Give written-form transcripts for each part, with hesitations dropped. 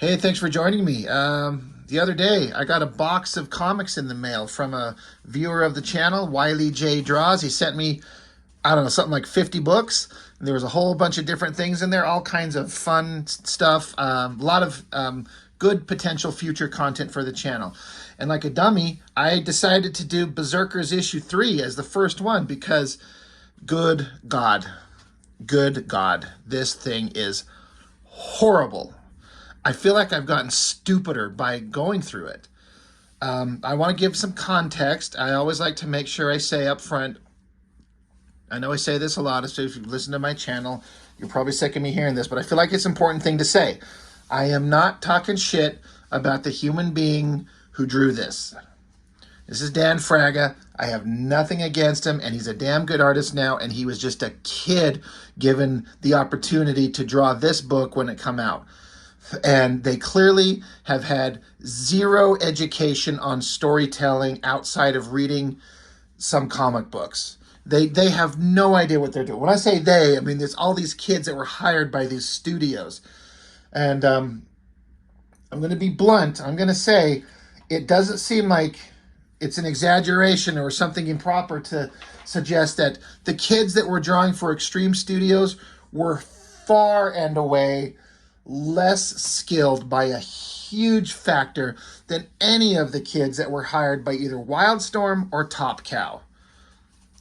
Hey, thanks for joining me. The other day, I got a box of comics in the mail from a viewer of the channel, Wiley J. Draws. He sent me, I don't know, something like 50 books. And there was a whole bunch of different things in there, all kinds of fun stuff, a lot of good potential future content for the channel. And like a dummy, I decided to do Berserkers issue 3 as the first one because good God, this thing is horrible. I feel like I've gotten stupider by going through it. I want to give some context. I always like to make sure I say up front, I know I say this a lot, so if you listen to my channel, you're probably sick of me hearing this, but I feel like it's an important thing to say. I am not talking shit about the human being who drew this. This is Dan Fraga. I have nothing against him, and he's a damn good artist now, and he was just a kid given the opportunity to draw this book when it came out. And they clearly have had zero education on storytelling outside of reading some comic books. They have no idea what they're doing. When I say they, I mean there's all these kids that were hired by these studios. And I'm going to be blunt. I'm going to say it doesn't seem like it's an exaggeration or something improper to suggest that the kids that were drawing for Extreme Studios were far and away less skilled by a huge factor than any of the kids that were hired by either Wildstorm or Top Cow.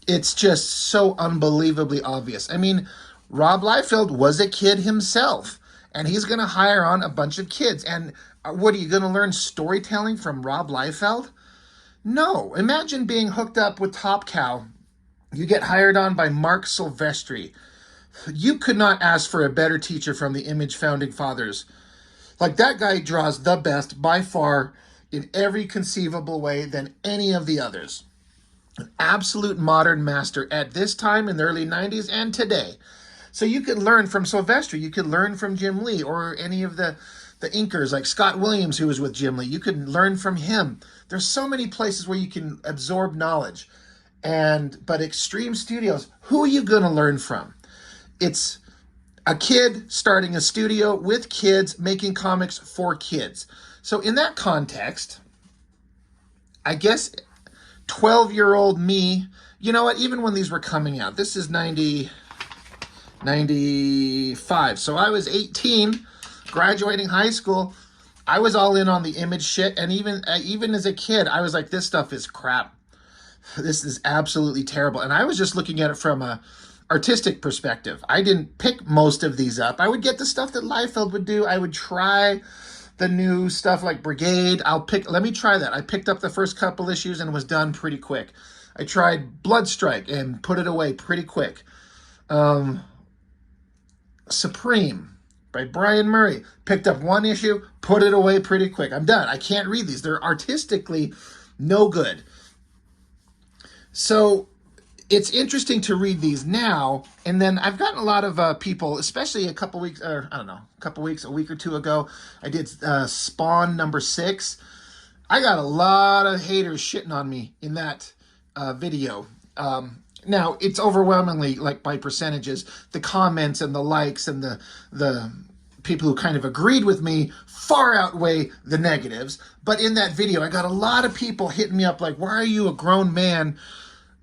It's just so unbelievably obvious. I mean, Rob Liefeld was a kid himself, and he's going to hire on a bunch of kids. And what, are you going to learn storytelling from Rob Liefeld? No. Imagine being hooked up with Top Cow. You get hired on by Mark Silvestri. You could not ask for a better teacher from the Image founding fathers. Like, that guy draws the best by far in every conceivable way than any of the others. An absolute modern master at this time in the early 90s and today. So you could learn from Silvestri. You could learn from Jim Lee or any of the inkers like Scott Williams, who was with Jim Lee. You could learn from him. There's so many places where you can absorb knowledge. But Extreme Studios, who are you going to learn from? It's a kid starting a studio with kids making comics for kids. So in that context, I guess 12-year-old me, you know what, even when these were coming out, this is 95. So I was 18, graduating high school. I was all in on the Image shit. And even as a kid, I was like, this stuff is crap. This is absolutely terrible. And I was just looking at it from a artistic perspective. I didn't pick most of these up. I would get the stuff that Liefeld would do. I would try the new stuff like Brigade. Let me try that. I picked up the first couple issues and was done pretty quick. I tried Bloodstrike and put it away pretty quick. Supreme by Brian Murray. Picked up one issue, put it away pretty quick. I'm done. I can't read these. They're artistically no good. So it's interesting to read these now, and then I've gotten a lot of people, especially a week or two ago, I did Spawn #6. I got a lot of haters shitting on me in that video. Now, it's overwhelmingly, like by percentages, the comments and the likes and the people who kind of agreed with me far outweigh the negatives. But in that video, I got a lot of people hitting me up like, why are you a grown man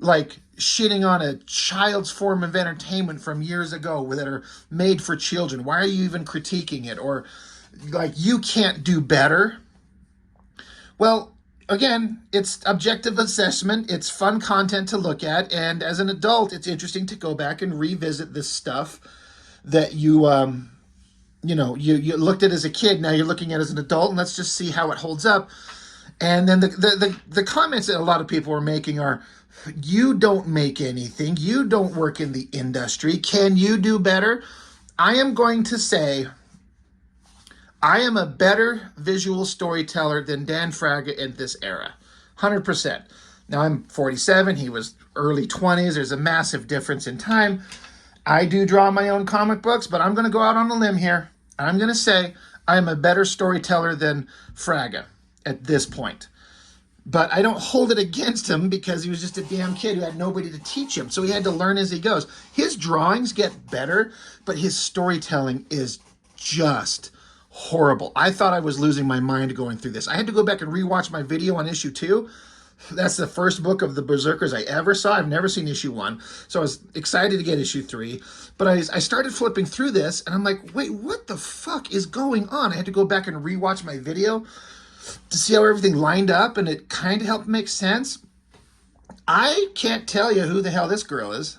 like shitting on a child's form of entertainment from years ago that are made for children? Why are you even critiquing it? Or like, you can't do better. Well, again, it's objective assessment. It's fun content to look at. And as an adult, it's interesting to go back and revisit this stuff that you looked at as a kid. Now you're looking at as an adult, and let's just see how it holds up. And then the comments that a lot of people are making are, you don't make anything. You don't work in the industry. Can you do better? I am going to say I am a better visual storyteller than Dan Fraga in this era. 100%. Now I'm 47. He was early 20s. There's a massive difference in time. I do draw my own comic books, but I'm going to go out on a limb here. I'm going to say I am a better storyteller than Fraga at this point. But I don't hold it against him because he was just a damn kid who had nobody to teach him. So he had to learn as he goes. His drawings get better, but his storytelling is just horrible. I thought I was losing my mind going through this. I had to go back and rewatch my video on issue 2. That's the first book of the Berserkers I ever saw. I've never seen issue 1, so I was excited to get issue 3. But I started flipping through this, and I'm like, wait, what the fuck is going on? I had to go back and rewatch my video to see how everything lined up, and it kind of helped make sense. I can't tell you who the hell this girl is.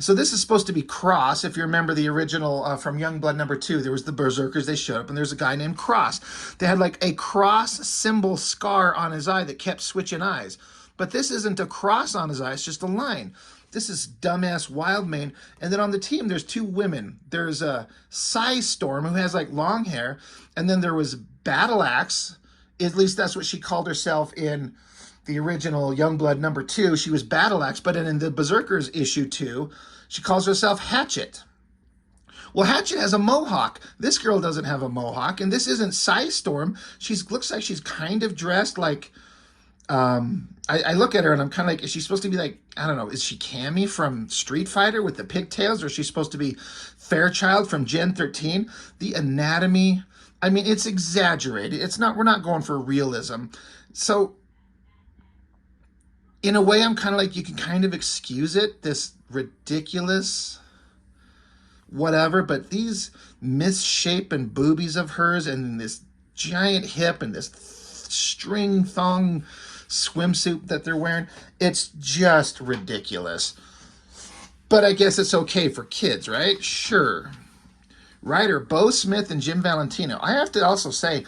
So this is supposed to be Cross. If you remember the original from Youngblood #2, there was the Berserkers. They showed up, and there's a guy named Cross. They had like a cross symbol scar on his eye that kept switching eyes. But this isn't a cross on his eye. It's just a line. This is dumbass Wildmane. And then on the team, there's 2 women. There's a Storm who has like long hair. And then there was Battle Axe. At least that's what she called herself in the original Youngblood #2. She was Battle Axe, but in the Berserkers issue 2, she calls herself Hatchet. Well, Hatchet has a mohawk. This girl doesn't have a mohawk, and this isn't Storm. She looks like she's kind of dressed like, I look at her and I'm kind of like, is she supposed to be like, I don't know, is she Cammy from Street Fighter with the pigtails, or is she supposed to be Fairchild from Gen 13? The anatomy, I mean, it's exaggerated. It's not, we're not going for realism. So in a way, I'm kind of like, you can kind of excuse it, this ridiculous whatever, but these misshapen boobies of hers and this giant hip and this string thong swimsuit that they're wearing, it's just ridiculous. But I guess it's okay for kids, right? Sure. Writer Bo Smith and Jim Valentino. I have to also say,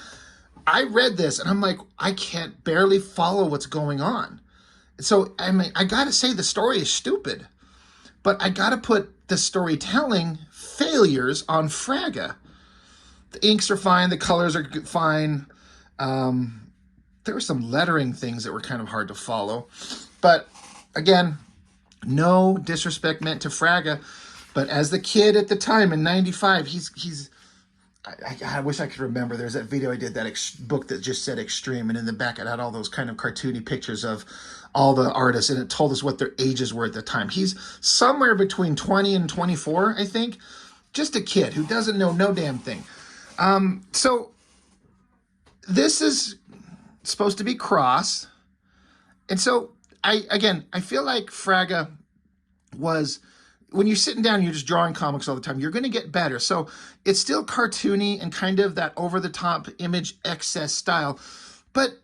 I read this and I'm like, I can't barely follow what's going on. So, I mean, I gotta say the story is stupid, but I gotta put the storytelling failures on Fraga. The inks are fine, the colors are fine. There were some lettering things that were kind of hard to follow. But again, no disrespect meant to Fraga, but as the kid at the time in '95, I wish I could remember. There's that video I did, that book that just said Extreme, and in the back it had all those kind of cartoony pictures of all the artists, and it told us what their ages were at the time. He's somewhere between 20 and 24, I think. Just a kid who doesn't know no damn thing. So this is supposed to be Cross. And so, I feel like Fraga was, when you're sitting down and you're just drawing comics all the time, you're going to get better. So it's still cartoony and kind of that over-the-top image excess style. But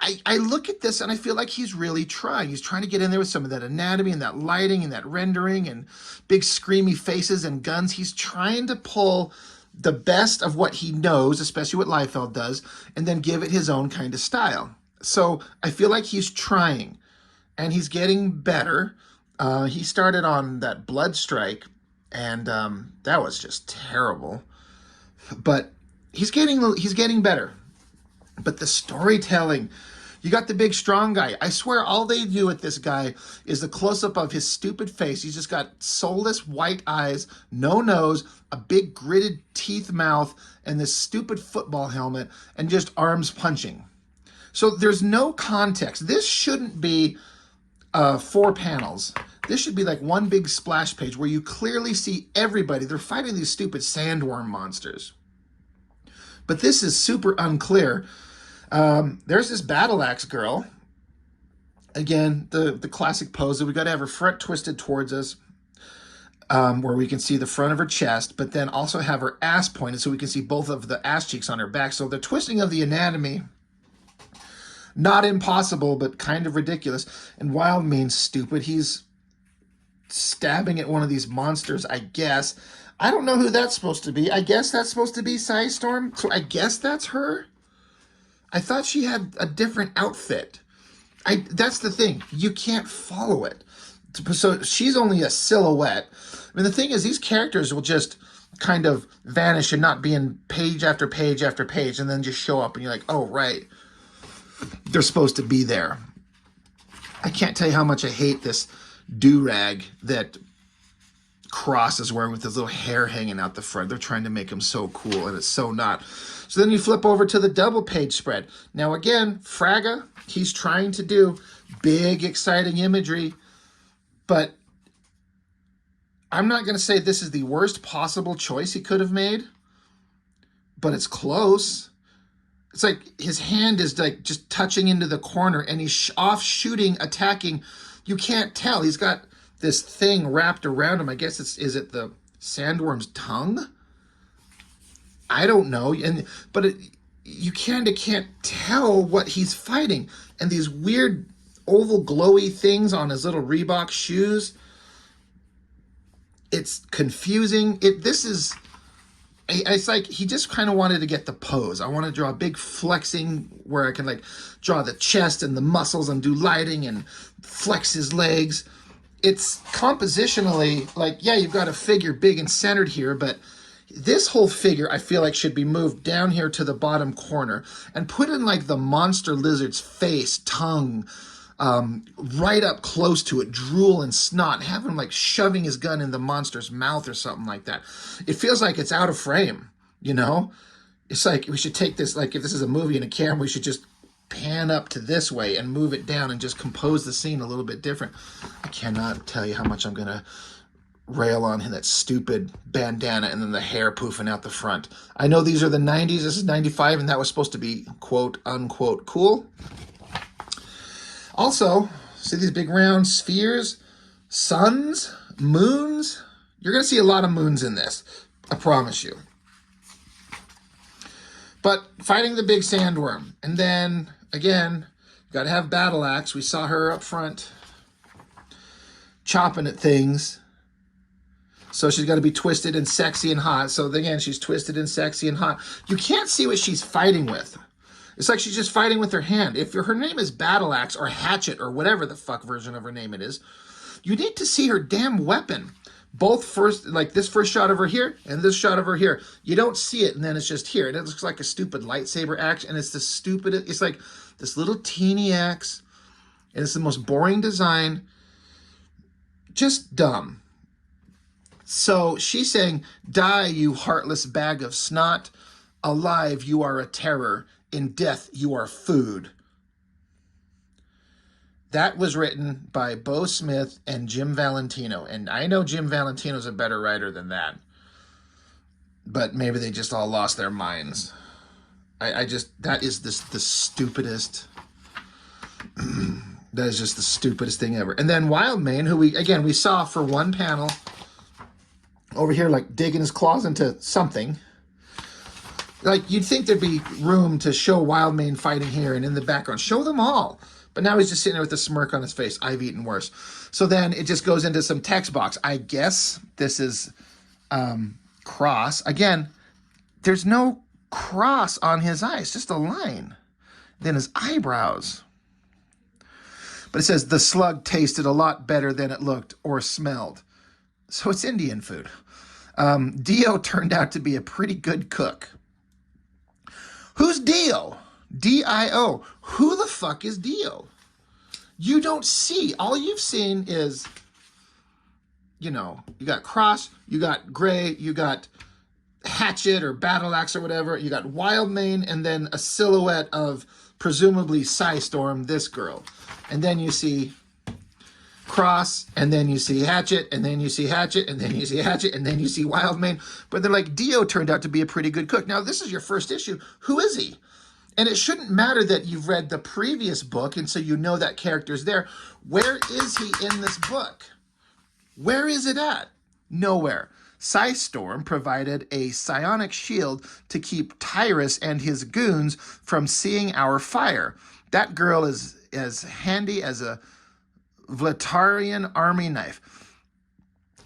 I look at this and I feel like he's really trying. He's trying to get in there with some of that anatomy and that lighting and that rendering and big screamy faces and guns. He's trying to pull the best of what he knows, especially what Liefeld does, and then give it his own kind of style. So I feel like he's trying, and he's getting better. He started on that Blood Strike, and that was just terrible. But he's getting better. But the storytelling, you got the big strong guy. I swear all they do with this guy is the close-up of his stupid face. He's just got soulless white eyes, no nose, a big gritted teeth mouth, and this stupid football helmet, and just arms punching. So there's no context. This shouldn't be 4 panels. This should be like one big splash page where you clearly see everybody. They're fighting these stupid sandworm monsters. But this is super unclear. There's this Battle Axe girl. Again, the classic pose that we got to have her front twisted towards us, where we can see the front of her chest, but then also have her ass pointed so we can see both of the ass cheeks on her back. So the twisting of the anatomy, not impossible, but kind of ridiculous. And Wild means stupid. He's stabbing at one of these monsters, I guess. I don't know who that's supposed to be. I guess that's supposed to be Storm. So I guess that's her. I thought she had a different outfit. That's the thing. You can't follow it. So she's only a silhouette. I mean, the thing is, these characters will just kind of vanish and not be in page after page after page, and then just show up, and you're like, oh, right. They're supposed to be there. I can't tell you how much I hate this do-rag that Cross is wearing with his little hair hanging out the front. They're trying to make him so cool, and it's so not. So then you flip over to the double page spread. Now again, Fraga, he's trying to do big, exciting imagery, but I'm not going to say this is the worst possible choice he could have made, but it's close. It's like his hand is like just touching into the corner, and he's off shooting, attacking. You can't tell. He's got this thing wrapped around him. I guess is it the sandworm's tongue? I don't know. But you can't tell what he's fighting. And these weird oval glowy things on his little Reebok shoes. It's confusing. It's like he just kind of wanted to get the pose. I want to draw a big flexing where I can like draw the chest and the muscles and do lighting and flex his legs. It's compositionally like, yeah, you've got a figure big and centered here, but this whole figure I feel like should be moved down here to the bottom corner and put in like the monster lizard's face, tongue, right up close to it, drool and snot, have him like shoving his gun in the monster's mouth or something like that. It feels like it's out of frame, you know? It's like we should take this, like if this is a movie and a camera, we should just pan up to this way and move it down and just compose the scene a little bit different. I cannot tell you how much I'm going to rail on that stupid bandana and then the hair poofing out the front. I know these are the 90s, this is 95, and that was supposed to be quote unquote cool. Also, see these big round spheres, suns, moons? You're going to see a lot of moons in this, I promise you. But fighting the big sandworm. And then, again, you got to have battle axe. We saw her up front chopping at things. So she's got to be twisted and sexy and hot. So again, she's twisted and sexy and hot. You can't see what she's fighting with. It's like she's just fighting with her hand. If her name is Battle Axe or Hatchet or whatever the fuck version of her name it is, you need to see her damn weapon. Both first, like this first shot of her here and this shot of her here. You don't see it, and then it's just here. And it looks like a stupid lightsaber axe, and it's the stupidest. It's like this little teeny axe, and it's the most boring design. Just dumb. So she's saying, die, you heartless bag of snot. Alive, you are a terror. In death, you are food. That was written by Bo Smith and Jim Valentino. And I know Jim Valentino's a better writer than that. But maybe they just all lost their minds. That is the stupidest. That is just the stupidest thing ever. And then Wildmane, who we saw for one panel over here, like digging his claws into something. Like, you'd think there'd be room to show Wildmane fighting here and in the background. Show them all. But now he's just sitting there with a smirk on his face. I've eaten worse. So then it just goes into some text box. I guess this is cross. Again, there's no cross on his eyes, just a line. Then his eyebrows. But it says, the slug tasted a lot better than it looked or smelled. So it's Indian food. Dio turned out to be a pretty good cook. Who's Dio? D-I-O. Who the fuck is Dio? You don't see. All you've seen is, you got Cross, you got Gray, you got Hatchet or Battle Axe or whatever, you got Wildmane, and then a silhouette of presumably Psystorm, this girl. And then you see Cross, and then you see Hatchet, and then you see Hatchet, and then you see Hatchet, and then you see Wildmane. But then, like, Dio turned out to be a pretty good cook. Now, this is your first issue. Who is he? And it shouldn't matter that you've read the previous book, and so you know that character's there. Where is he in this book? Where is it at? Nowhere. Psystorm provided a psionic shield to keep Tyrus and his goons from seeing our fire. That girl is as handy as a Vlatarian army knife.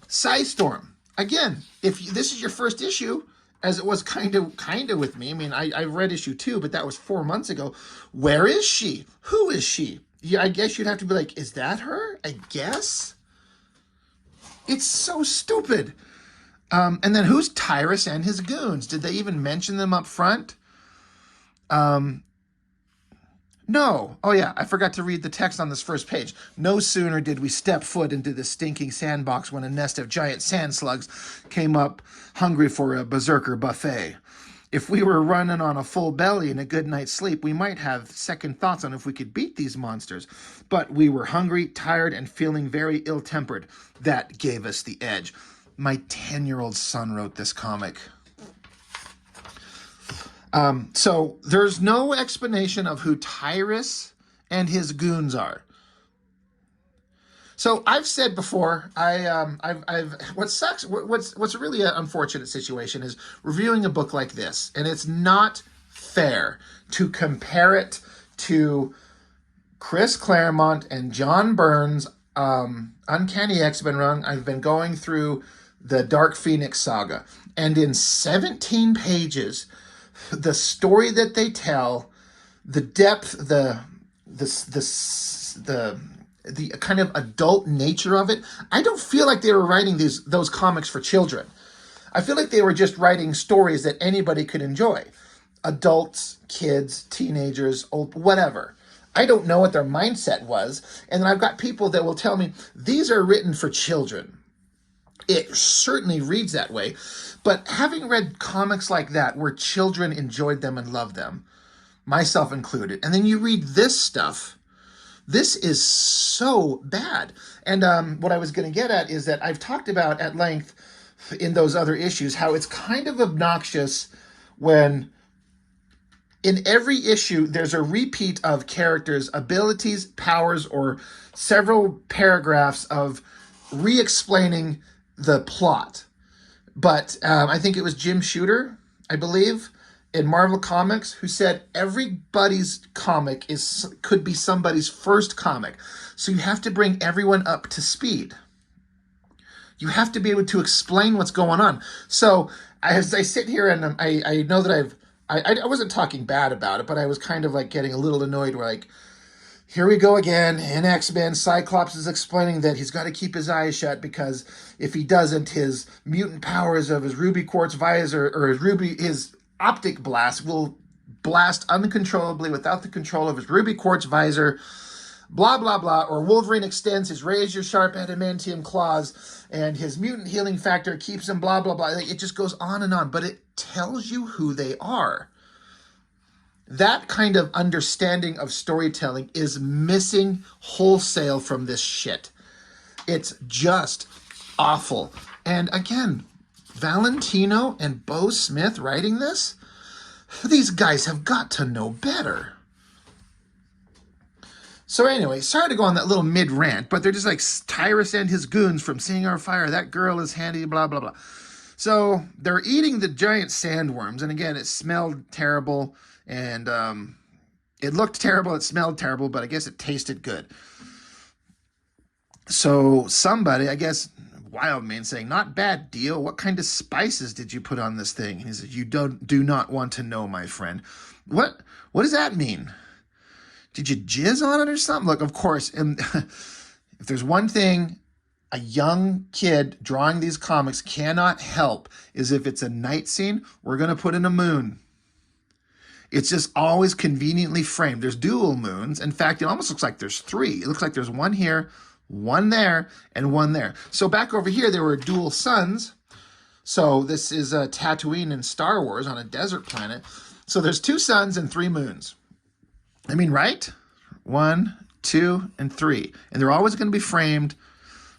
Psystorm. Again, if this is your first issue, as it was kind of with me. I mean, I read issue 2, but that was 4 months ago. Where is she? Who is she? Yeah, I guess you'd have to be like, is that her? I guess. It's so stupid. And then who's Tyrus and his goons? Did they even mention them up front? No. Oh, yeah, I forgot to read the text on this first page. No sooner did we step foot into the stinking sandbox when a nest of giant sand slugs came up hungry for a berserker buffet. If we were running on a full belly and a good night's sleep, we might have second thoughts on if we could beat these monsters. But we were hungry, tired, and feeling very ill-tempered. That gave us the edge. My 10-year-old son wrote this comic. So there's no explanation of who Tyrus and his goons are. So I've said before, what sucks, what's really an unfortunate situation is reviewing a book like this, and it's not fair to compare it to Chris Claremont and John Byrne's Uncanny X-Men run. I've been going through the Dark Phoenix saga, and in 17 pages, the story that they tell, the depth, the kind of adult nature of it. I don't feel like they were writing those comics for children. I feel like they were just writing stories that anybody could enjoy. Adults, kids, teenagers, old, whatever. I don't know what their mindset was. And then I've got people that will tell me these are written for children. It certainly reads that way. But having read comics like that where children enjoyed them and loved them, myself included, and then you read this stuff, this is so bad. And what I was going to get at is that I've talked about at length in those other issues how it's kind of obnoxious when in every issue there's a repeat of characters' abilities, powers, or several paragraphs of re-explaining the plot. But I think it was Jim Shooter, I believe, in Marvel Comics, who said everybody's comic could be somebody's first comic. So you have to bring everyone up to speed. You have to be able to explain what's going on. So as I sit here and I know that I wasn't talking bad about it, but I was kind of like getting a little annoyed. Where like, here we go again. In X-Men, Cyclops is explaining that he's got to keep his eyes shut because if he doesn't, his mutant powers of his ruby quartz visor or his optic blast will blast uncontrollably without the control of his ruby quartz visor, blah, blah, blah. Or Wolverine extends his razor-sharp adamantium claws and his mutant healing factor keeps him, blah, blah, blah. It just goes on and on, but it tells you who they are. That kind of understanding of storytelling is missing wholesale from this shit. It's just awful. And again, Valentino and Bo Smith writing this? These guys have got to know better. So anyway, sorry to go on that little mid-rant, but they're just like Tyrus and his goons from Seeing Our Fire. That girl is handy, blah, blah, blah. So they're eating the giant sandworms. And again, it smelled terrible. And it looked terrible. It smelled terrible, but I guess it tasted good. So somebody, I guess, Wildman saying, not bad, Dio. What kind of spices did you put on this thing? And he says, you do not want to know, my friend. What does that mean? Did you jizz on it or something? Look, of course, if there's one thing a young kid drawing these comics cannot help is if it's a night scene, we're going to put in a moon. It's just always conveniently framed. There's dual moons. In fact, it almost looks like there's three. It looks like there's one here, one there, and one there. So back over here, there were dual suns. So this is Tatooine in Star Wars on a desert planet. So there's 2 suns and 3 moons. I mean, right? 1, 2, and 3. And they're always going to be framed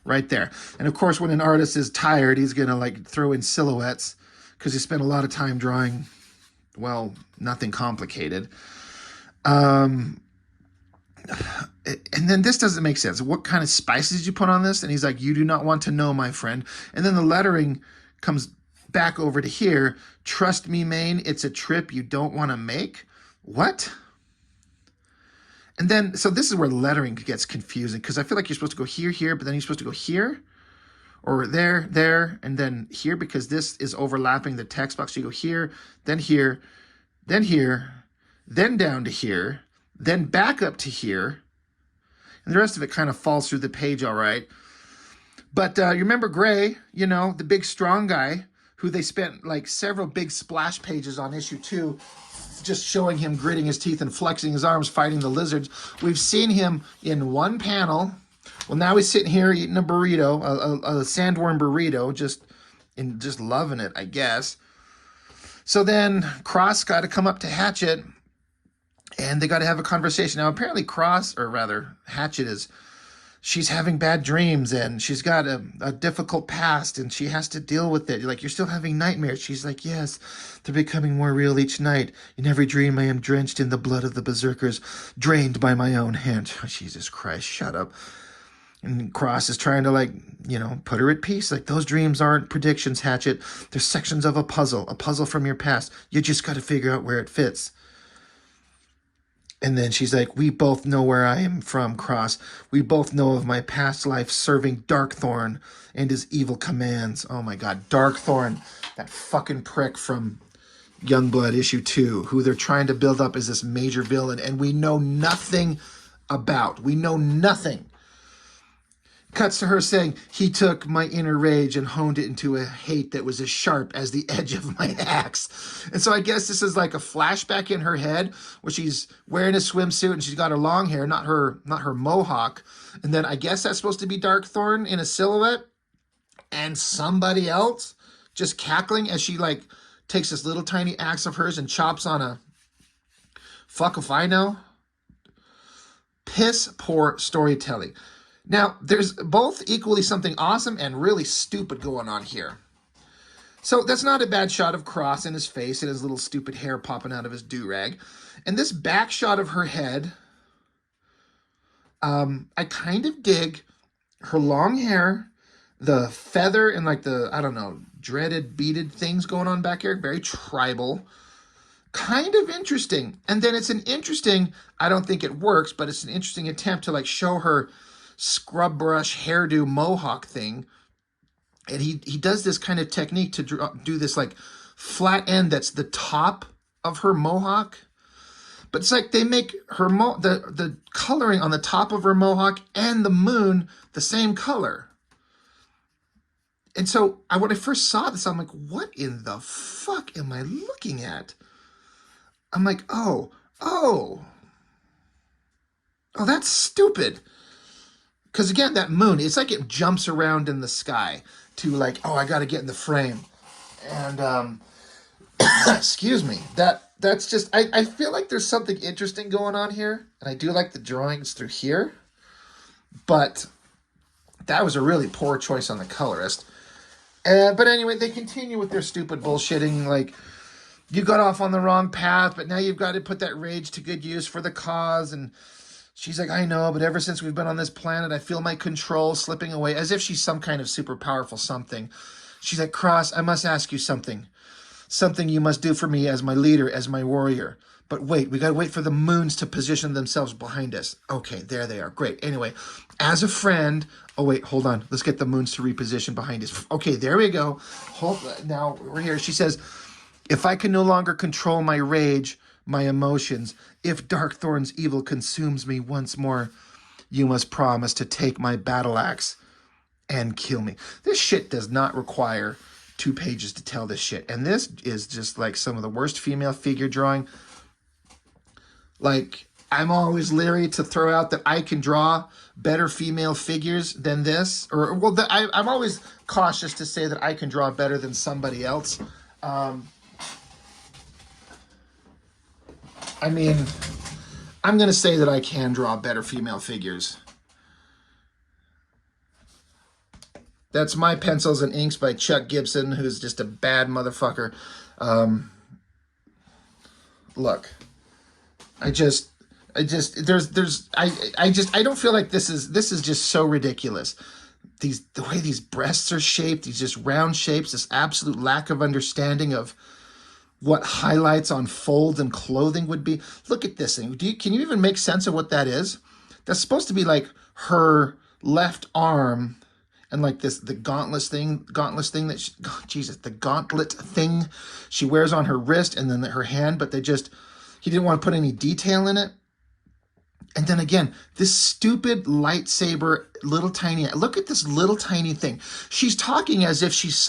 right there. And of course, when an artist is tired, he's going to like throw in silhouettes because he spent a lot of time drawing, well, nothing complicated. And then this doesn't make sense. What kind of spices did you put on this? And he's like, you do not want to know, my friend. And then the lettering comes back over to here. Trust me, Maine, it's a trip you don't want to make. What? And then, so this is where lettering gets confusing because I feel like you're supposed to go here, here, but then you're supposed to go here or there, there, and then here because this is overlapping the text box. So you go here, then here, then here, then down to here, then back up to here. And the rest of it kind of falls through the page all right. But you remember Gray, you know, the big strong guy who they spent like several big splash pages on issue 2 just showing him gritting his teeth and flexing his arms fighting the lizards. We've seen him in one panel. Well, now he's sitting here eating a burrito, a sandworm burrito, just loving it, I guess. So then Cross got to come up to Hatchet, and they got to have a conversation. Now, apparently Hatchet is she's having bad dreams and she's got a difficult past and she has to deal with it. Like, you're still having nightmares. She's like, yes, they're becoming more real each night. In every dream, I am drenched in the blood of the berserkers, drained by my own hand. Oh, Jesus Christ, shut up. And Cross is trying to, like, put her at peace. Like, those dreams aren't predictions, Hatchet. They're sections of a puzzle from your past. You just got to figure out where it fits. And then she's like, we both know where I am from, Cross. We both know of my past life serving Darkthorn and his evil commands. Oh my God, Darkthorn, that fucking prick from Youngblood issue 2, who they're trying to build up as this major villain, and we know nothing about. We know nothing. Cuts to her saying, he took my inner rage and honed it into a hate that was as sharp as the edge of my axe. And so I guess this is like a flashback in her head where she's wearing a swimsuit and she's got her long hair, not her mohawk. And then I guess that's supposed to be Darkthorn in a silhouette and somebody else just cackling as she like takes this little tiny axe of hers and chops on a, fuck if I know. Piss poor storytelling. Now, there's both equally something awesome and really stupid going on here. So that's not a bad shot of Cross in his face and his little stupid hair popping out of his do-rag. And this back shot of her head, I kind of dig her long hair, the feather and like the, I don't know, dreaded, beaded things going on back here. Very tribal. Kind of interesting. And then it's an interesting, I don't think it works, but it's an interesting attempt to like show her scrub brush hairdo mohawk thing, and he does this kind of technique to do this like flat end that's the top of her mohawk, but it's like they make her the coloring on the top of her mohawk and the moon the same color. And so when I first saw this, I'm like, what in the fuck am I looking at? I'm like, oh, that's stupid. Because again, that moon, it's like it jumps around in the sky to like, oh, I got to get in the frame. And, excuse me, that's just, I feel like there's something interesting going on here. And I do like the drawings through here. But that was a really poor choice on the colorist. But anyway, they continue with their stupid bullshitting, like, you got off on the wrong path, but now you've got to put that rage to good use for the cause. And she's like, I know, but ever since we've been on this planet, I feel my control slipping away, as if she's some kind of super powerful something. She's like, Cross, I must ask you something. Something you must do for me as my leader, as my warrior. But wait, we got to wait for the moons to position themselves behind us. Okay, there they are. Great. Anyway, as a friend... Oh, wait, hold on. Let's get the moons to reposition behind us. Okay, there we go. Now, we're here. She says, if I can no longer control my rage, my emotions, if Darkthorn's evil consumes me once more, you must promise to take my battle axe and kill me. This shit does not require 2 pages to tell this shit. And this is just like some of the worst female figure drawing. Like, I'm always leery to throw out that I can draw better female figures than this. I'm always cautious to say that I can draw better than somebody else. I mean, I'm going to say that I can draw better female figures. That's My Pencils and Inks by Chuck Gibson, who's just a bad motherfucker. Look, I don't feel like this is just so ridiculous. The way these breasts are shaped, these just round shapes, this absolute lack of understanding of what highlights on folds and clothing would be. Look at this thing. Can you even make sense of what that is? That's supposed to be like her left arm and like the gauntlet thing that the gauntlet thing she wears on her wrist and then her hand, but he didn't want to put any detail in it. And then again, this stupid lightsaber, look at this little tiny thing. She's talking as if she's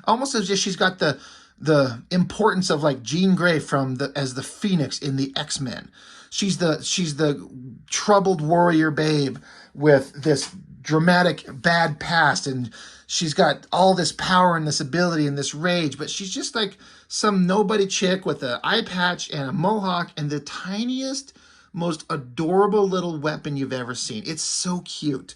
almost as if she's got the importance of like Jean Grey as the Phoenix in the X-Men. She's the troubled warrior babe with this dramatic bad past, and she's got all this power and this ability and this rage, but she's just like some nobody chick with an eye patch and a mohawk and the tiniest most adorable little weapon you've ever seen. It's so cute.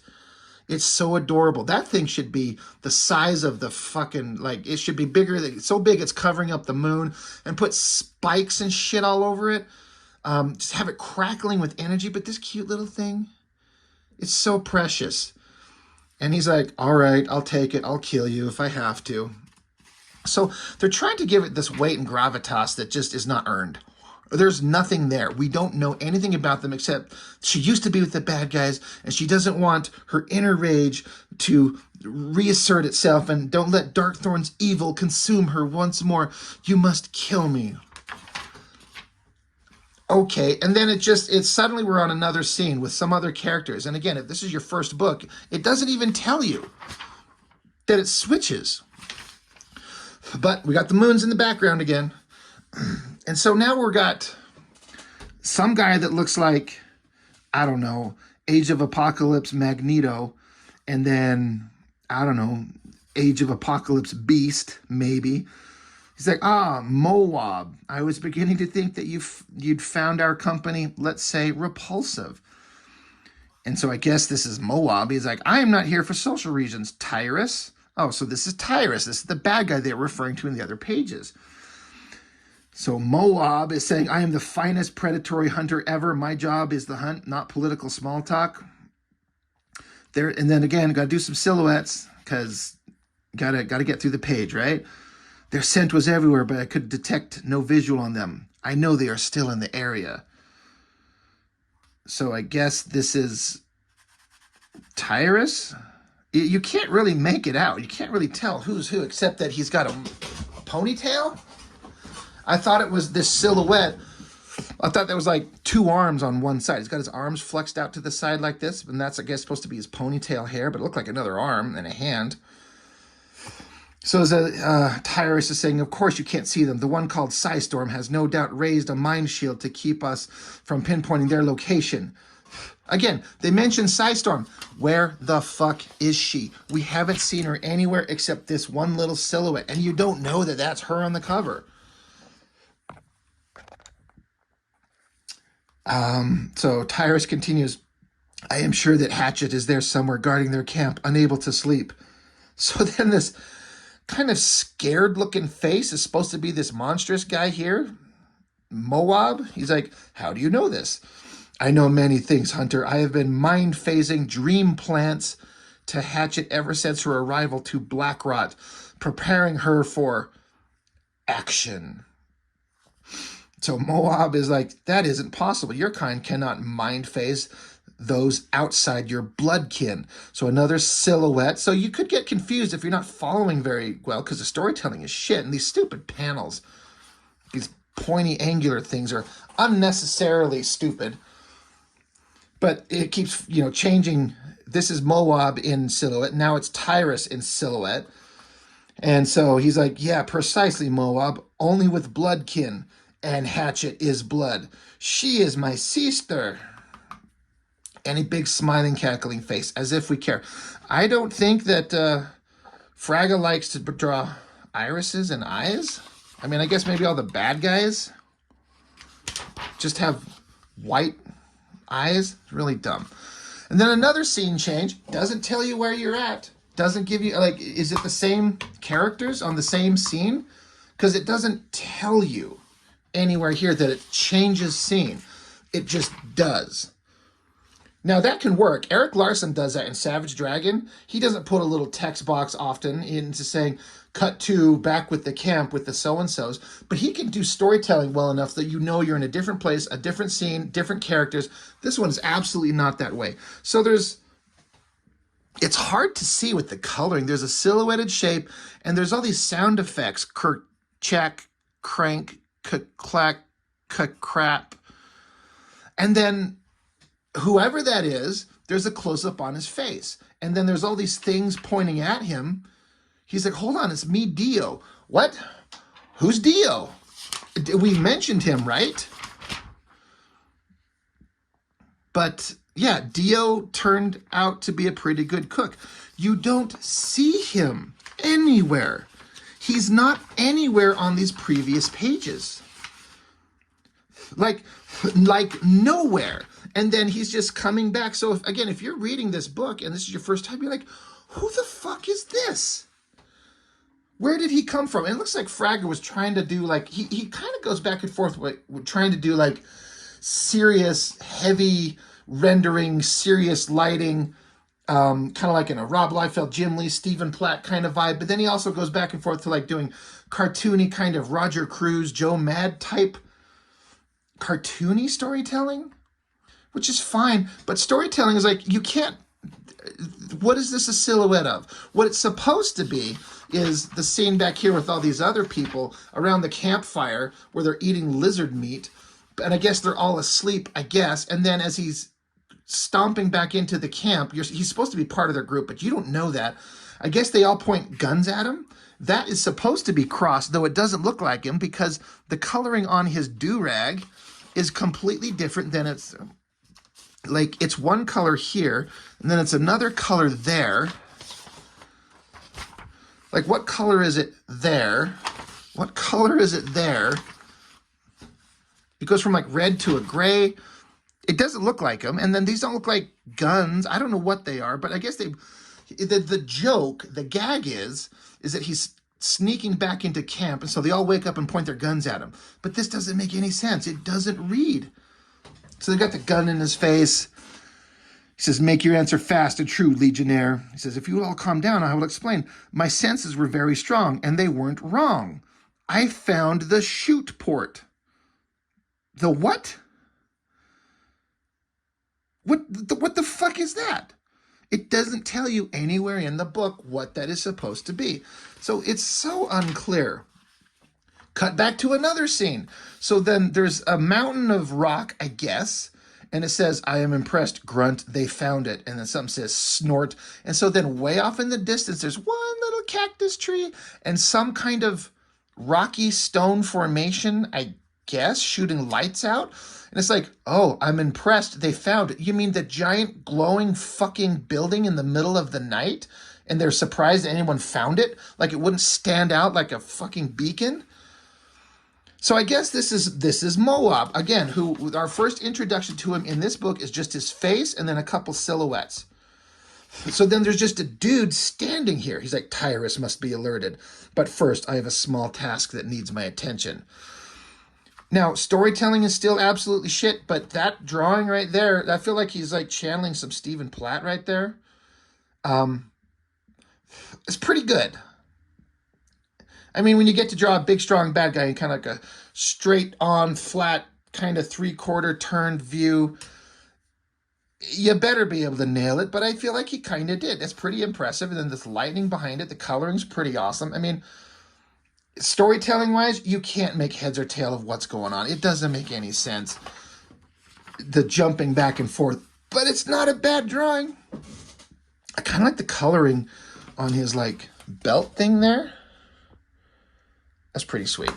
It's so adorable. That thing should be the size of the fucking, like, it should be bigger. It's so big it's covering up the moon, and put spikes and shit all over it. Just have it crackling with energy. But this cute little thing, it's so precious. And he's like, all right, I'll take it. I'll kill you if I have to. So they're trying to give it this weight and gravitas that just is not earned. There's nothing there. We don't know anything about them except she used to be with the bad guys, and she doesn't want her inner rage to reassert itself, and don't let Darkthorn's evil consume her once more. You must kill me. Okay, and then it's suddenly we're on another scene with some other characters. And again, if this is your first book, it doesn't even tell you that it switches. But we got the moons in the background again. And so now we've got some guy that looks like, I don't know, Age of Apocalypse Magneto, and then, I don't know, Age of Apocalypse Beast, maybe. He's like, Moab. I was beginning to think that you'd found our company, let's say, repulsive. And so I guess this is Moab. He's like, I am not here for social reasons, Tyrus. Oh, so this is Tyrus. This is the bad guy they were referring to in the other pages. So Moab is saying, I am the finest predatory hunter ever. My job is the hunt, not political small talk. There, and then again, got to do some silhouettes because got to get through the page, right? Their scent was everywhere, but I could detect no visual on them. I know they are still in the area. So I guess this is Tyrus. You can't really make it out. You can't really tell who's who, except that he's got a ponytail. I thought it was this silhouette. I thought that was like two arms on one side. He's got his arms flexed out to the side like this, and that's, I guess, supposed to be his ponytail hair, but it looked like another arm and a hand. So Tyrus is saying, of course you can't see them. The one called Psystorm has no doubt raised a mind shield to keep us from pinpointing their location. Again, they mentioned Psystorm. Where the fuck is she? We haven't seen her anywhere except this one little silhouette, and you don't know that that's her on the cover. So Tyrus continues, I am sure that Hatchet is there somewhere guarding their camp, unable to sleep. So then this kind of scared looking face is supposed to be this monstrous guy here, Moab. He's like, how do you know this? I know many things, Hunter. I have been mind phasing dream plants to Hatchet ever since her arrival to Blackrot, preparing her for action. So Moab is like, that isn't possible. Your kind cannot mind phase those outside your blood kin. So another silhouette. So you could get confused if you're not following very well, because the storytelling is shit. And these stupid panels, these pointy angular things are unnecessarily stupid. But it keeps, changing. This is Moab in silhouette. Now it's Tyrus in silhouette. And so he's like, yeah, precisely, Moab. Only with blood kin. And Hatchet is blood. She is my sister. And a big smiling, cackling face, as if we care. I don't think that Fraga likes to draw irises and eyes. I mean, I guess maybe all the bad guys just have white eyes. It's really dumb. And then another scene change. Doesn't tell you where you're at. Doesn't give you, like, is it the same characters on the same scene? Because it doesn't tell you anywhere here that it changes scene. It just does. Now that can work. Eric Larson does that in Savage Dragon. He doesn't put a little text box often into saying, cut to back with the camp with the so-and-sos, but he can do storytelling well enough that you know you're in a different place, a different scene, different characters. This one is absolutely not that way. So it's hard to see with the coloring. There's a silhouetted shape, and there's all these sound effects, kirk, check, crank, clack, crap. And then whoever that is, there's a close-up on his face. And then there's all these things pointing at him. He's like, hold on, it's me, Dio. What? Who's Dio? We mentioned him, right? But yeah, Dio turned out to be a pretty good cook. You don't see him anywhere. He's not anywhere on these previous pages. like like nowhere. And then he's just coming back. So if you're reading this book and this is your first time, you're like, who the fuck is this? Where did he come from? And it looks like Fragger was trying to do like, he kind of goes back and forth with trying to do like serious, heavy rendering, serious lighting, kind of like in a Rob Liefeld, Jim Lee, Stephen Platt kind of vibe. But then he also goes back and forth to like doing cartoony kind of Roger Cruz, Joe Mad type cartoony storytelling, which is fine. But storytelling is like, you can't, what is this a silhouette of? What it's supposed to be is the scene back here with all these other people around the campfire where they're eating lizard meat. And I guess they're all asleep, I guess. And then as he's stomping back into the camp, he's supposed to be part of their group, but you don't know that. I guess they all point guns at him. That is supposed to be Cross, though it doesn't look like him because the coloring on his do-rag is completely different than it's like it's one color here and then it's another color there. Like what color is it there? What color is it there? It goes from like red to a gray. It doesn't look like them. And then these don't look like guns. I don't know what they are, but I guess the joke, the gag is that he's sneaking back into camp. And so they all wake up and point their guns at him. But this doesn't make any sense. It doesn't read. So they got the gun in his face. He says, make your answer fast and true, Legionnaire. He says, if you will all calm down, I will explain. My senses were very strong, and they weren't wrong. I found the shoot port. The what? What the fuck is that? It doesn't tell you anywhere in the book what that is supposed to be. So it's so unclear. Cut back to another scene. So then there's a mountain of rock, I guess, and it says, I am impressed, grunt, they found it. And then something says, snort. And so then way off in the distance, there's one little cactus tree and some kind of rocky stone formation, I guess, shooting lights out. And it's like, oh, I'm impressed, they found it. You mean the giant glowing fucking building in the middle of the night? And they're surprised that anyone found it? Like it wouldn't stand out like a fucking beacon? So I guess this is Moab, again, who our first introduction to him in this book is just his face and then a couple silhouettes. So then there's just a dude standing here. He's like, Tyrus must be alerted. But first, I have a small task that needs my attention. Now, storytelling is still absolutely shit, but that drawing right there, I feel like he's like channeling some Stephen Platt right there. It's pretty good. I mean, when you get to draw a big, strong bad guy in kind of like a straight on, flat, kind of three-quarter turned view, you better be able to nail it, but I feel like he kind of did. That's pretty impressive. And then this lightning behind it, the coloring's pretty awesome. I mean, storytelling-wise, you can't make heads or tail of what's going on. It doesn't make any sense, the jumping back and forth, but it's not a bad drawing. I kind of like the coloring on his, like, belt thing there. That's pretty sweet.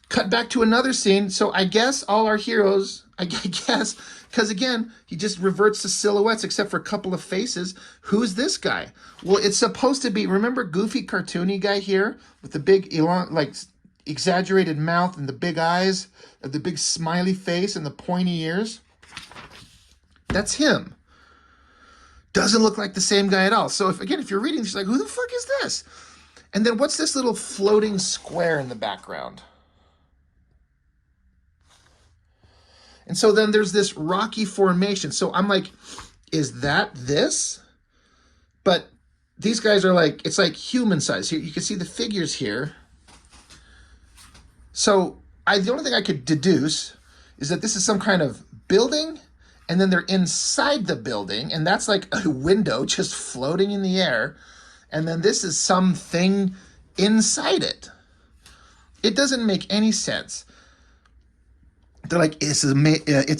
Cut back to another scene. So I guess all our heroes, I guess, because again, he just reverts to silhouettes except for a couple of faces. Who's this guy? Well, it's supposed to be, remember goofy cartoony guy here with the big, like, exaggerated mouth and the big eyes, the big smiley face and the pointy ears? That's him. Doesn't look like the same guy at all. So if you're reading, she's like, who the fuck is this? And then what's this little floating square in the background? And so then there's this rocky formation. So I'm like, is that this? But these guys are like, it's like human size. Here, you can see the figures here. So the only thing I could deduce is that this is some kind of building, and then they're inside the building, and that's like a window just floating in the air. And then this is something inside it. It doesn't make any sense. They're like, it's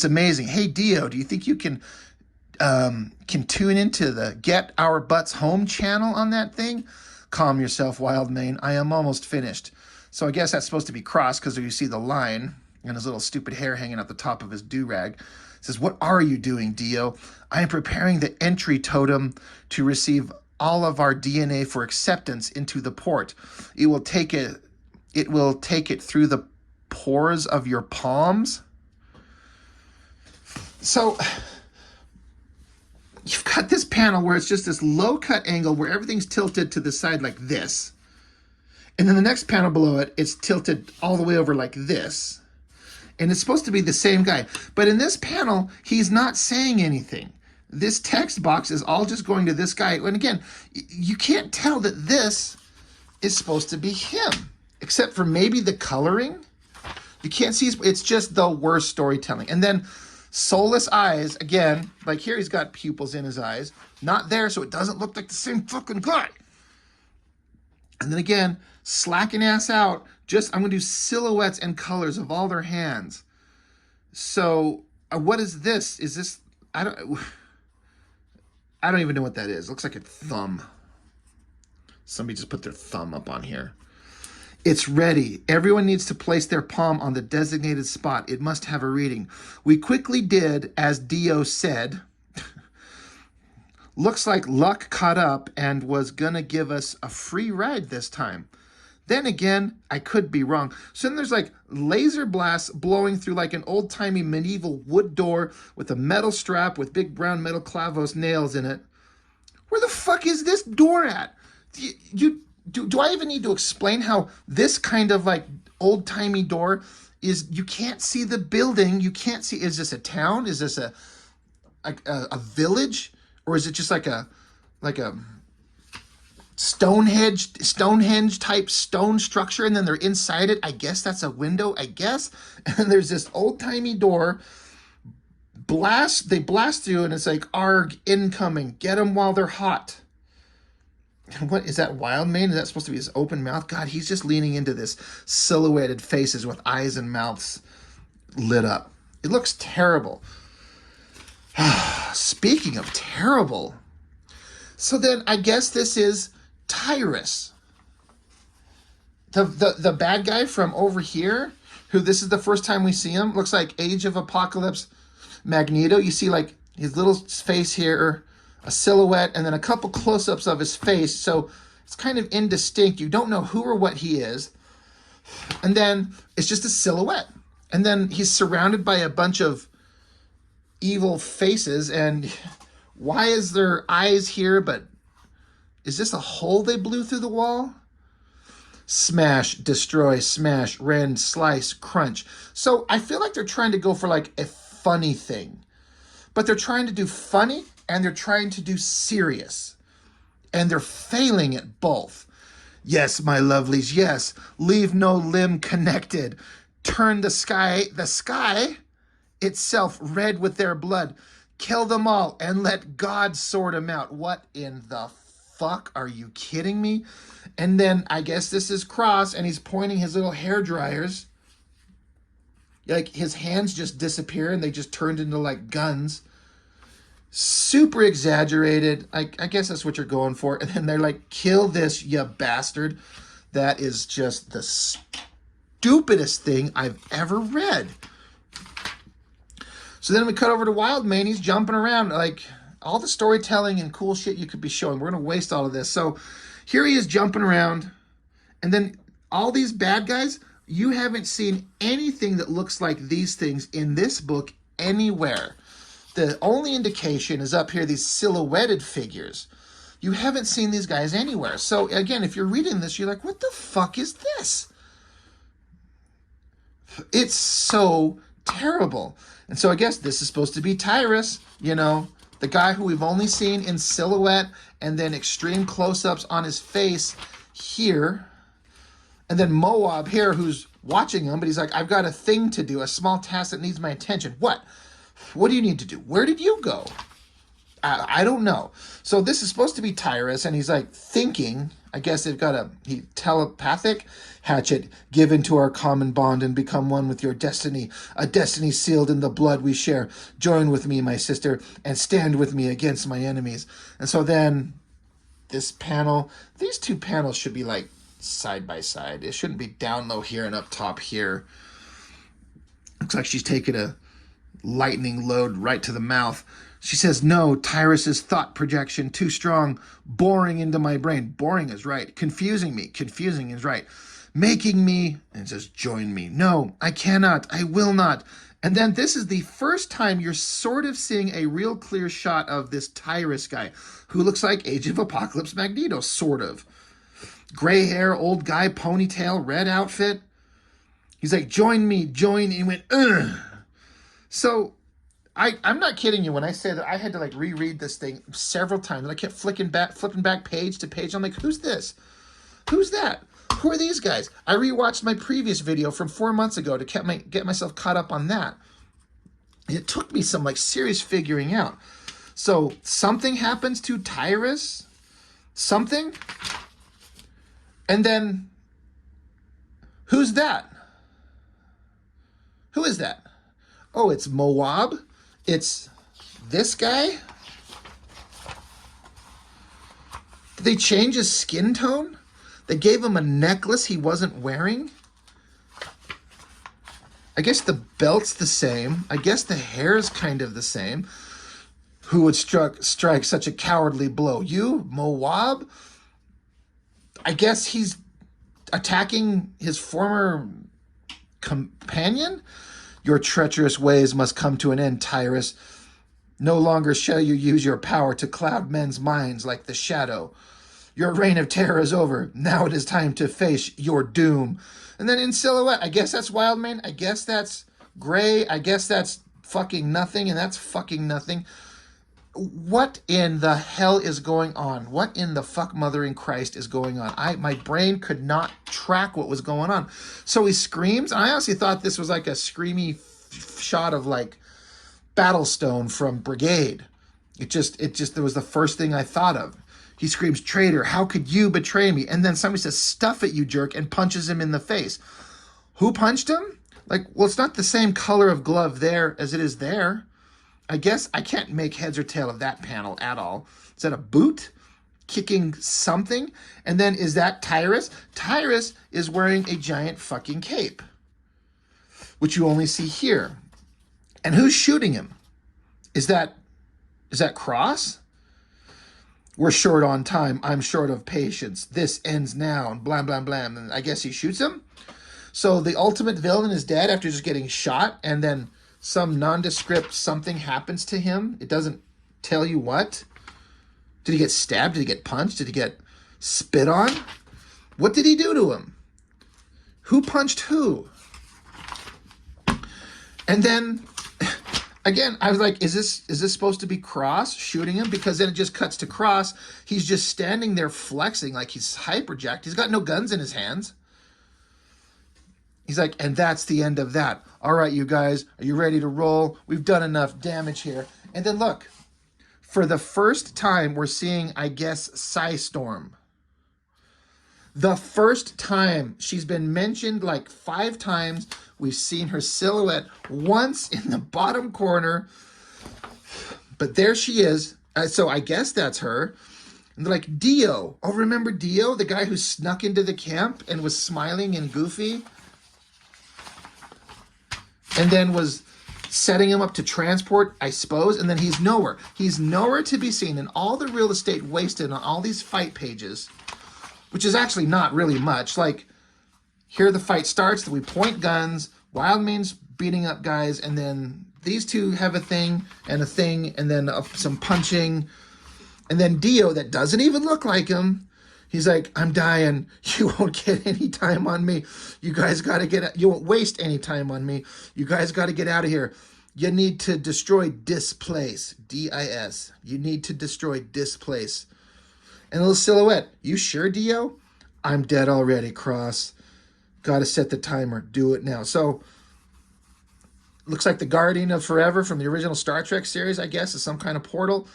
amazing. Hey, Dio, do you think you can tune into the Get Our Butts Home channel on that thing? Calm yourself, Wildmane. I am almost finished. So I guess that's supposed to be Cross because you see the line and his little stupid hair hanging out the top of his do-rag. It says, what are you doing, Dio? I am preparing the entry totem to receive all of our DNA for acceptance into the port. It will take it through the pores of your palms. So you've got this panel where it's just this low cut angle where everything's tilted to the side like this. And then the next panel below it, it's tilted all the way over like this. And it's supposed to be the same guy. But in this panel, he's not saying anything. This text box is all just going to this guy. And again, you can't tell that this is supposed to be him, except for maybe the coloring. You can't see, it's just the worst storytelling. And then soulless eyes, again, like here he's got pupils in his eyes. Not there, so it doesn't look like the same fucking guy. And then again, slacking ass out, just, I'm going to do silhouettes and colors of all their hands. So what is this? Is this, I don't even know what that is. It looks like a thumb. Somebody just put their thumb up on here. It's ready. Everyone needs to place their palm on the designated spot. It must have a reading. We quickly did as Dio said. Looks like luck caught up and was gonna give us a free ride this time. Then again, I could be wrong. So then there's like laser blasts blowing through like an old-timey medieval wood door with a metal strap with big brown metal clavos nails in it. Where the fuck is this door at? Do I even need to explain how this kind of like old-timey door is? You can't see the building. You can't see, is this a town? Is this a village? Or is it just like a Stonehenge type stone structure, and then they're inside it? I guess that's a window, I guess. And there's this old-timey door. They blast through, and it's like, arg, incoming. Get them while they're hot. What is that, Wildmane? Is that supposed to be his open mouth? God, he's just leaning into this silhouetted faces with eyes and mouths lit up. It looks terrible. Speaking of terrible, so then I guess this is Tyrus, the bad guy from over here, who this is the first time we see him. Looks like Age of Apocalypse Magneto. You see like his little face here, a silhouette, and then a couple close-ups of his face, so it's kind of indistinct. You don't know who or what he is. And then it's just a silhouette. And then he's surrounded by a bunch of evil faces, and why is there eyes here, but is this a hole they blew through the wall? Smash, destroy, smash, rend, slice, crunch. So I feel like they're trying to go for like a funny thing, but they're trying to do funny and they're trying to do serious, and they're failing at both. Yes, my lovelies, yes, leave no limb connected. Turn the sky itself red with their blood. Kill them all and let God sort them out. What in the fuck? Are you kidding me? And then I guess this is Cross, and he's pointing his little hair dryers. Like his hands just disappear and they just turned into like guns. Super exaggerated. I guess that's what you're going for. And then they're like, kill this, you bastard. That is just the stupidest thing I've ever read. So then we cut over to Wildmane. He's jumping around. Like, all the storytelling and cool shit you could be showing, we're going to waste all of this. So here he is jumping around. And then all these bad guys, you haven't seen anything that looks like these things in this book anywhere. The only indication is up here, these silhouetted figures. You haven't seen these guys anywhere. So again, if you're reading this, you're like, what the fuck is this? It's so terrible. And so I guess this is supposed to be Tyrus, you know, the guy who we've only seen in silhouette and then extreme close-ups on his face here. And then Moab here, who's watching him, but he's like, I've got a thing to do, a small task that needs my attention. What? What do you need to do? Where did you go? I don't know. So this is supposed to be Tyrus, and he's like thinking. I guess they've got a telepathic hatchet. Give into our common bond and become one with your destiny. A destiny sealed in the blood we share. Join with me, my sister, and stand with me against my enemies. And so then this panel, these two panels should be like side by side. It shouldn't be down low here and up top here. Looks like she's taking a lightning load right to the mouth. She says, no, Tyrus's thought projection too strong, boring into my brain. Boring is right. Confusing me. Confusing is right. Making me, and it says, join me. No, I cannot. I will not. And then this is the first time you're sort of seeing a real clear shot of this Tyrus guy, who looks like Age of Apocalypse Magneto, sort of. Gray hair, old guy, ponytail, red outfit. He's like, join me, join. And he went, ugh. So I'm not kidding you when I say that I had to like reread this thing several times. And I kept flipping back page to page. I'm like, who's this? Who's that? Who are these guys? I rewatched my previous video from 4 months ago to get myself caught up on that. It took me some like serious figuring out. So something happens to Tyrus, something, and then who's that? Who is that? Oh, it's Moab. It's this guy. Did they change his skin tone? They gave him a necklace he wasn't wearing. I guess the belt's the same. I guess the hair is kind of the same. Who would strike such a cowardly blow? You, Moab? I guess he's attacking his former companion? Your treacherous ways must come to an end, Tyrus. No longer shall you use your power to cloud men's minds like the shadow. Your reign of terror is over. Now it is time to face your doom. And then in silhouette, I guess that's Wildman. I guess that's Gray. I guess that's fucking nothing, and that's fucking nothing. What in the hell is going on? What in the fuck mothering Christ is going on? My brain could not track what was going on. So he screams. And I honestly thought this was like a screamy shot of like Battlestone from Brigade. It just there was the first thing I thought of. He screams, traitor, how could you betray me? And then somebody says, stuff it, you jerk, and punches him in the face. Who punched him? Like, well, it's not the same color of glove there as it is there. I guess I can't make heads or tail of that panel at all. Is that a boot? Kicking something? And then is that Tyrus? Tyrus is wearing a giant fucking cape, which you only see here. And who's shooting him? Is that Cross? We're short on time. I'm short of patience. This ends now. And blam, blam, blam. And I guess he shoots him. So the ultimate villain is dead after just getting shot. And then some nondescript something happens to him. It doesn't tell you what. Did he get stabbed? Did he get punched? Did he get spit on? What did he do to him? Who punched who? And then again, I was like, is this supposed to be Cross shooting him? Because then it just cuts to Cross. He's just standing there flexing like he's hyperjacked. He's got no guns in his hands. He's like, and that's the end of that. All right, you guys, are you ready to roll? We've done enough damage here. And then look, for the first time, we're seeing, I guess, Psystorm. The first time. She's been mentioned like 5 times. We've seen her silhouette once in the bottom corner. But there she is. So I guess that's her. And they're like, Dio. Oh, remember Dio? The guy who snuck into the camp and was smiling and goofy? And then was setting him up to transport, I suppose. And then he's nowhere. He's nowhere to be seen. And all the real estate wasted on all these fight pages, which is actually not really much. Like, here the fight starts, we point guns, Wildman's beating up guys, and then these two have a thing, and then some punching. And then Dio, that doesn't even look like him, he's like, I'm dying. You won't get any time on me. You guys got to get, you won't waste any time on me. You guys got to get out of here. You need to destroy Displace, D-I-S. You need to destroy Displace. And a little silhouette. You sure, Dio? I'm dead already, Cross. Got to set the timer. Do it now. So, looks like the Guardian of Forever from the original Star Trek series, I guess, is some kind of portal.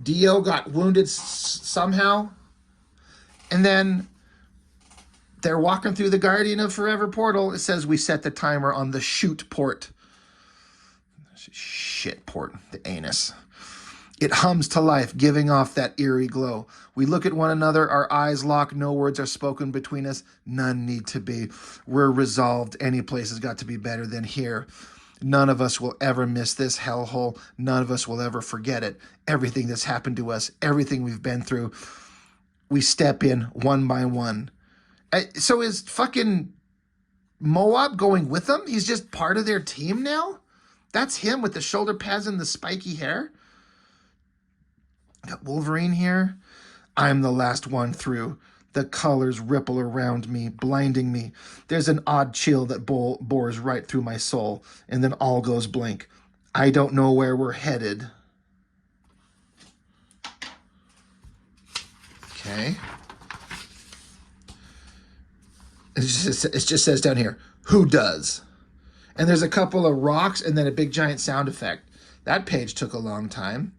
Dio got wounded somehow. And then they're walking through the Guardian of Forever portal. It says we set the timer on the shoot port. Shit port. The anus. It hums to life, giving off that eerie glow. We look at one another, our eyes lock, no words are spoken between us. None need to be. We're resolved. Any place has got to be better than here. None of us will ever miss this hellhole. None of us will ever forget it. Everything that's happened to us, everything we've been through, we step in one by one. So is fucking Moab going with them? He's just part of their team now? That's him with the shoulder pads and the spiky hair. Got Wolverine here. I'm the last one through. The colors ripple around me, blinding me. There's an odd chill that bores right through my soul, and then all goes blank. I don't know where we're headed. Okay. It just says down here, who does? And there's a couple of rocks and then a big giant sound effect. That page took a long time.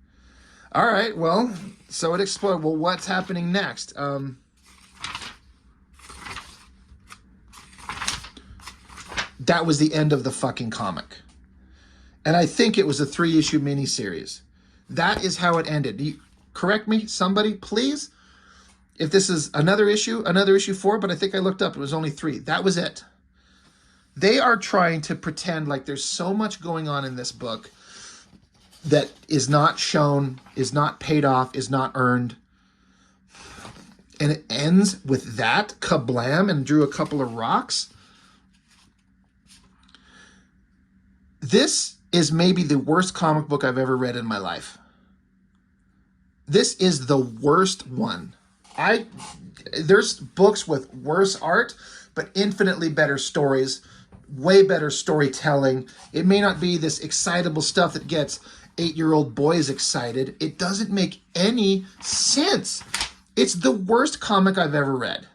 All right, well, so it exploded. Well, what's happening next? That was the end of the fucking comic. And I think it was a 3-issue miniseries. That is how it ended. Correct me, somebody, please? If this is another issue 4, but I think I looked up, it was only 3. That was it. They are trying to pretend like there's so much going on in this book that is not shown, is not paid off, is not earned. And it ends with that, kablam, and drew a couple of rocks. This is maybe the worst comic book I've ever read in my life. This is the worst one. There's books with worse art, but infinitely better stories, way better storytelling. It may not be this excitable stuff that gets 8-year-old boys excited. It doesn't make any sense. It's the worst comic I've ever read.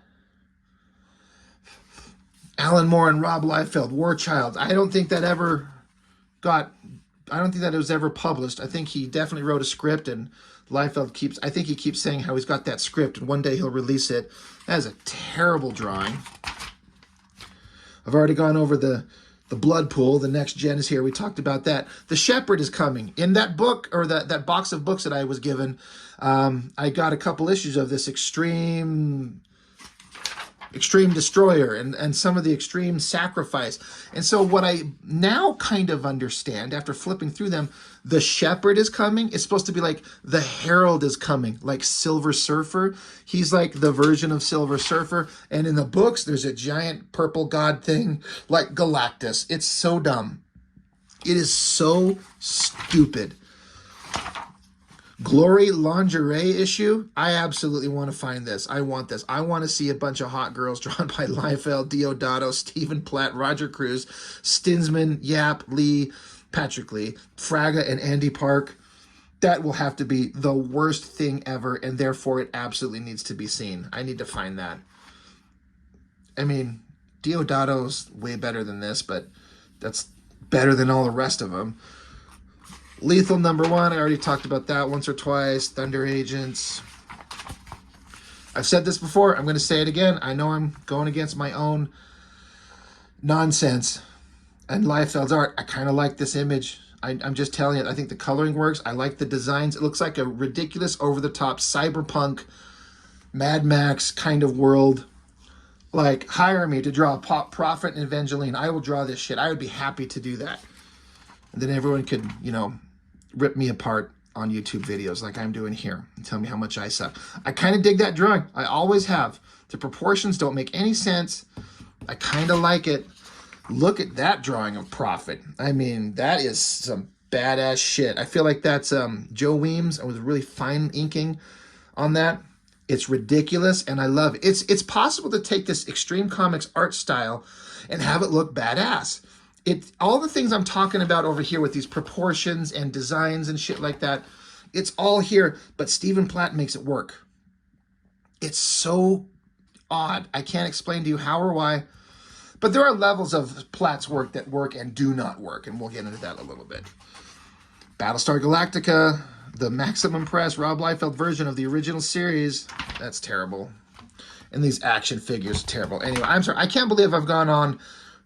Alan Moore and Rob Liefeld, War Child. I don't think that it was ever published. I think he definitely wrote a script, and Liefeld keeps saying how he's got that script and one day he'll release it. That is a terrible drawing. I've already gone over the blood pool. The next gen is here. We talked about that. The Shepherd is coming. In that book, or that box of books that I was given, I got a couple issues of this Extreme Destroyer and some of the Extreme Sacrifice. And so what I now kind of understand after flipping through them, the Shepherd is coming. It's supposed to be like the Herald is coming, like Silver Surfer. He's like the version of Silver Surfer. And in the books, there's a giant purple god thing like Galactus. It's so dumb. It is so stupid. Glory lingerie issue. I absolutely want to find this. I want this. I want to see a bunch of hot girls drawn by Liefeld, Deodato, Stephen Platt, Roger Cruz, Stinsman, Yap, Lee, Patrick Lee, Fraga, and Andy Park. That will have to be the worst thing ever, and therefore it absolutely needs to be seen. I need to find that. I mean, Deodato's way better than this, but that's better than all the rest of them. Lethal #1, I already talked about that once or twice. Thunder Agents. I've said this before, I'm going to say it again. I know I'm going against my own nonsense. And Liefeld's art, I kind of like this image. I'm just telling you, I think the coloring works. I like the designs. It looks like a ridiculous, over-the-top, cyberpunk, Mad Max kind of world. Like, hire me to draw Prophet and Evangeline. I will draw this shit. I would be happy to do that. And then everyone could, rip me apart on YouTube videos like I'm doing here and tell me how much I suck. I kind of dig that drawing. I always have. The proportions don't make any sense. I kind of like it. Look at that drawing of Prophet. I mean, that is some badass shit. I feel like that's Joe Weems with really fine inking on that. It's ridiculous, and I love it. It's possible to take this Extreme Comics art style and have it look badass. All the things I'm talking about over here with these proportions and designs and shit like that, it's all here, but Stephen Platt makes it work. It's so odd. I can't explain to you how or why, but there are levels of Platt's work that work and do not work, and we'll get into that a little bit. Battlestar Galactica, the Maximum Press, Rob Liefeld version of the original series, that's terrible. And these action figures are terrible. Anyway, I'm sorry. I can't believe I've gone on.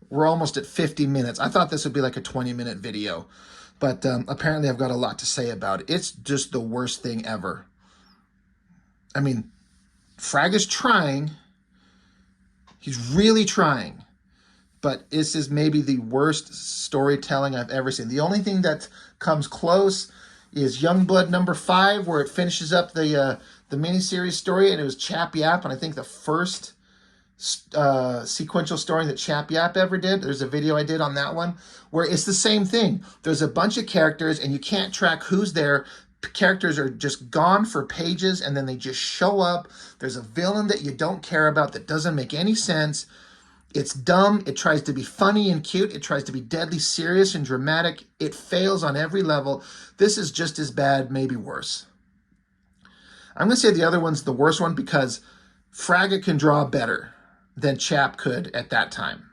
We're almost at 50 minutes. I thought this would be like a 20-minute video, but apparently I've got a lot to say about it. It's just the worst thing ever. I mean, Frag is trying. He's really trying, but this is maybe the worst storytelling I've ever seen. The only thing that comes close is Youngblood #5, where it finishes up the miniseries story, and it was Chap Yap, and I think the first sequential story that Chap Yap ever did. There's a video I did on that one where it's the same thing. There's a bunch of characters and you can't track who's there. Characters are just gone for pages and then they just show up. There's a villain that you don't care about that doesn't make any sense. It's dumb. It tries to be funny and cute. It tries to be deadly serious and dramatic. It fails on every level. This is just as bad, maybe worse. I'm going to say the other one's the worst one because Fraga can draw better than Chap could at that time.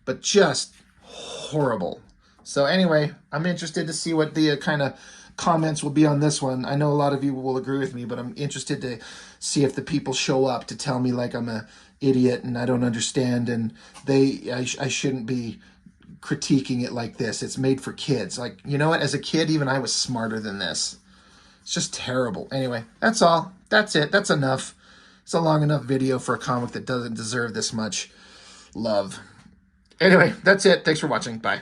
But just horrible. So anyway, I'm interested to see what the kind of comments will be on this one. I know a lot of you will agree with me, but I'm interested to see if the people show up to tell me like I'm a idiot and I don't understand and I shouldn't be critiquing it like this. It's made for kids. Like, you know what? As a kid, even I was smarter than this. It's just terrible. Anyway, that's all. That's it. That's enough. It's a long enough video for a comic that doesn't deserve this much love. Anyway, that's it. Thanks for watching. Bye.